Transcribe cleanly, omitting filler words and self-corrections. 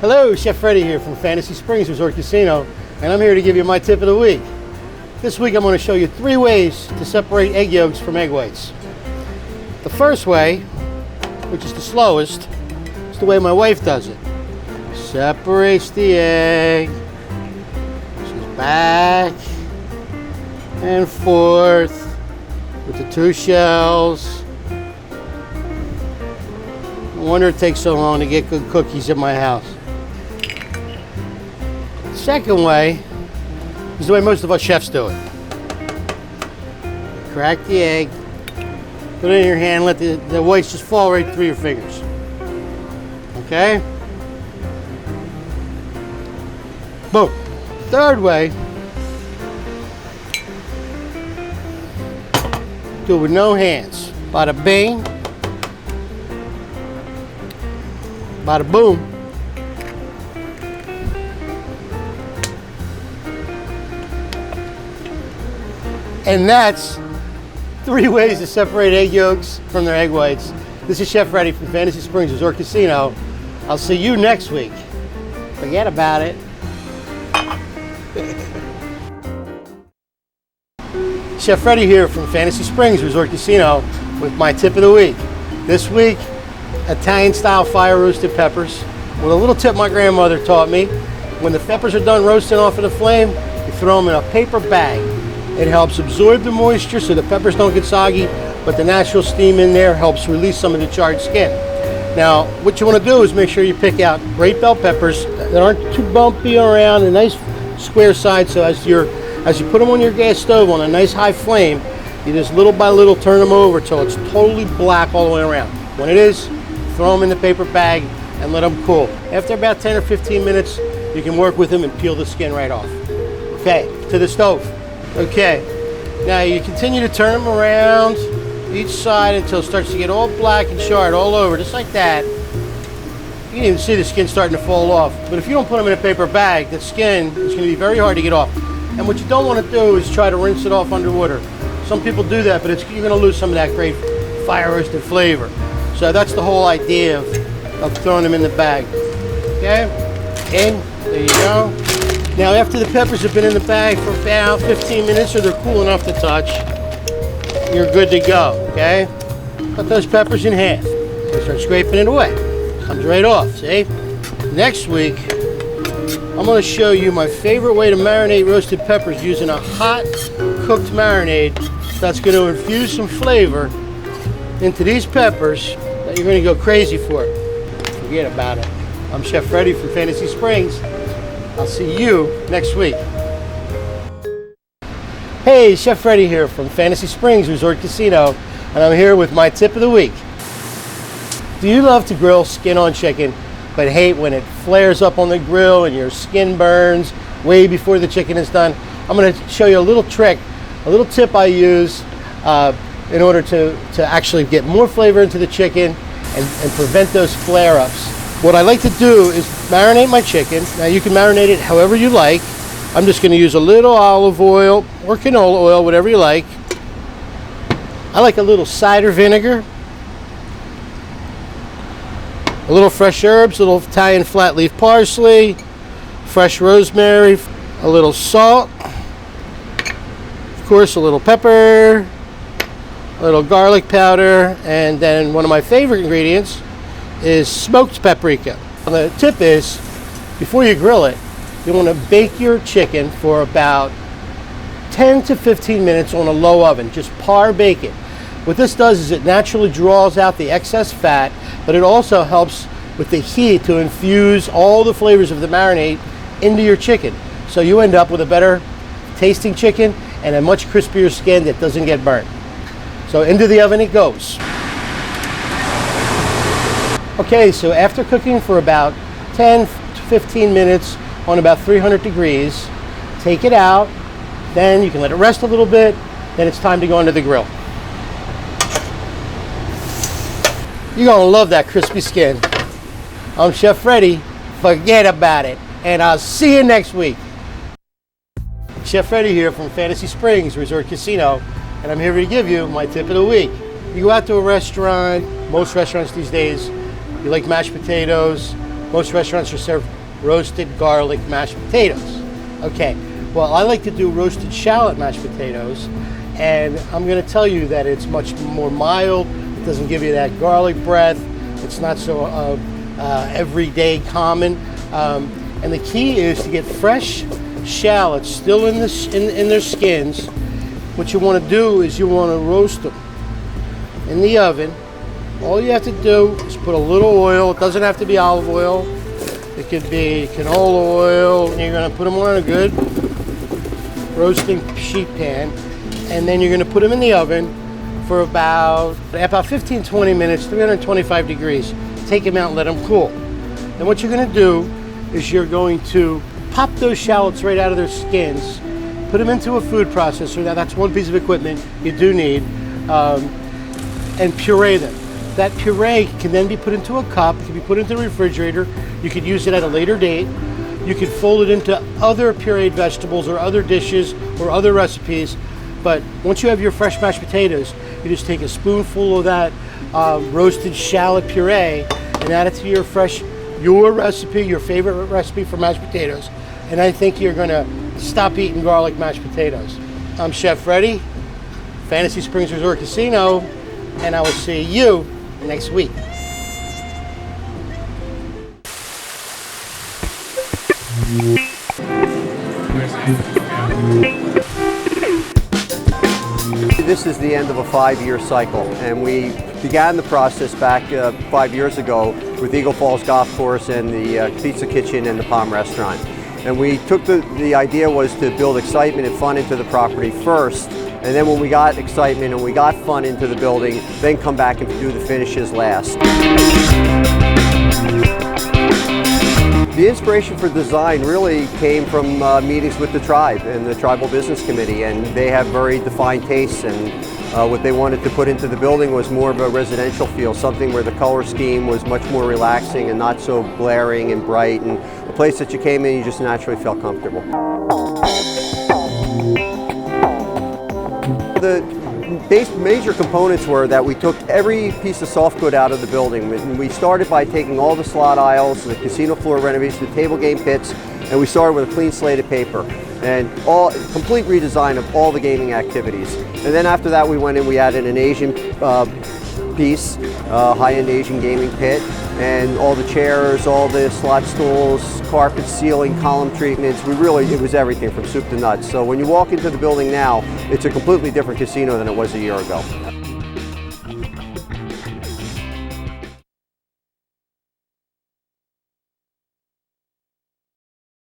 Hello, Chef Freddy here from Fantasy Springs Resort Casino, and I'm here to give you my tip of the week. This week I'm going to show you 3 ways to separate egg yolks from egg whites. The first way, which is the slowest, is the way my wife does it. Separates the egg, she's back and forth with the 2 shells. No wonder it takes so long to get good cookies in my house. Second way is the way most of us chefs do it. Crack the egg, put it in your hand, let the whites just fall right through your fingers. Okay? Boom. Third way, do it with no hands. Bada bing, bada boom. And that's 3 ways to separate egg yolks from their egg whites. This is Chef Freddy from Fantasy Springs Resort Casino. I'll see you next week. Forget about it. Chef Freddy here from Fantasy Springs Resort Casino with my tip of the week. This week, Italian-style fire-roasted peppers with a little tip my grandmother taught me. When the peppers are done roasting off of the flame, you throw them in a paper bag. It helps absorb the moisture so the peppers don't get soggy, but the natural steam in there helps release some of the charred skin. Now, what you want to do is make sure you pick out great bell peppers that aren't too bumpy around, a nice square side, so as you put them on your gas stove on a nice high flame, you just little by little turn them over till it's totally black all the way around. When it is, throw them in the paper bag and let them cool. After about 10 or 15 minutes, you can work with them and peel the skin right off. Okay, to the stove. Okay, now you continue to turn them around each side until it starts to get all black and charred all over, just like that. You can even see the skin starting to fall off. But if you don't put them in a paper bag, the skin is going to be very hard to get off. And what you don't want to do is try to rinse it off underwater. Some people do that, but you're going to lose some of that great fire roasted flavor. So that's the whole idea of throwing them in the bag. Okay, and there you go. Now, after the peppers have been in the bag for about 15 minutes, or they're cool enough to touch, you're good to go, okay? Cut those peppers in half. Start scraping it away. Comes right off, see? Next week, I'm going to show you my favorite way to marinate roasted peppers using a hot, cooked marinade that's going to infuse some flavor into these peppers that you're going to go crazy for. Forget about it. I'm Chef Freddy from Fantasy Springs. I'll see you next week. Hey, Chef Freddy here from Fantasy Springs Resort Casino, and I'm here with my tip of the week. Do you love to grill skin-on chicken, but hate when it flares up on the grill and your skin burns way before the chicken is done? I'm going to show you a little trick, a little tip I use in order to actually get more flavor into the chicken and prevent those flare-ups. What I like to do is marinate my chicken. Now you can marinate it however you like. I'm just going to use a little olive oil or canola oil, whatever you like. I like a little cider vinegar, a little fresh herbs, a little Italian flat leaf parsley, fresh rosemary, a little salt, of course a little pepper, a little garlic powder, and then one of my favorite ingredients is smoked paprika. And the tip is, before you grill it, you want to bake your chicken for about 10 to 15 minutes on a low oven. Just par bake it. What this does is it naturally draws out the excess fat, but it also helps with the heat to infuse all the flavors of the marinade into your chicken. So you end up with a better tasting chicken and a much crispier skin that doesn't get burnt. So into the oven it goes. Okay, so after cooking for about 10 to 15 minutes on about 300 degrees, take it out, then you can let it rest a little bit, then it's time to go into the grill. You're gonna love that crispy skin. I'm Chef Freddy, forget about it, and I'll see you next week. Chef Freddy here from Fantasy Springs Resort Casino, and I'm here to give you my tip of the week. You go out to a restaurant, most restaurants these days, you like mashed potatoes, most restaurants will serve roasted garlic mashed potatoes. Okay, well, I like to do roasted shallot mashed potatoes, and I'm going to tell you that it's much more mild. It doesn't give you that garlic breath. It's not so everyday common. And the key is to get fresh shallots still in their skins. What you want to do is you want to roast them in the oven. All you have to do is put a little oil. It doesn't have to be olive oil. It could be canola oil. And you're going to put them on a good roasting sheet pan. And then you're going to put them in the oven for about 15-20 minutes, 325 degrees. Take them out and let them cool. Then what you're going to do is you're going to pop those shallots right out of their skins, put them into a food processor. Now that's one piece of equipment you do need, and puree them. That puree can then be put into a cup. It can be put into the refrigerator. You could use it at a later date. You could fold it into other pureed vegetables or other dishes or other recipes. But once you have your fresh mashed potatoes, you just take a spoonful of that roasted shallot puree and add it to your recipe, your favorite recipe for mashed potatoes. And I think you're gonna stop eating garlic mashed potatoes. I'm Chef Freddy, Fantasy Springs Resort Casino, and I will see you next week. This is the end of a 5-year cycle, and we began the process back 5 years ago with Eagle Falls Golf Course and the Pizza Kitchen and the Palm Restaurant. And we took the idea was to build excitement and fun into the property first, and then when we got excitement and we got fun into the building, then come back and do the finishes last. The inspiration for design really came from meetings with the tribe and the Tribal Business Committee, and they have very defined tastes, and what they wanted to put into the building was more of a residential feel, something where the color scheme was much more relaxing and not so glaring and bright, and a place that you came in you just naturally felt comfortable. The major components were that we took every piece of soft good out of the building. We started by taking all the slot aisles, the casino floor renovation, the table game pits, and we started with a clean slate of paper and complete redesign of all the gaming activities. And then after that we went in, we added an Asian piece, high-end Asian gaming pit, and all the chairs, all the slot stools, carpet, ceiling, column treatments. It was everything from soup to nuts. So when you walk into the building now, it's a completely different casino than it was a year ago.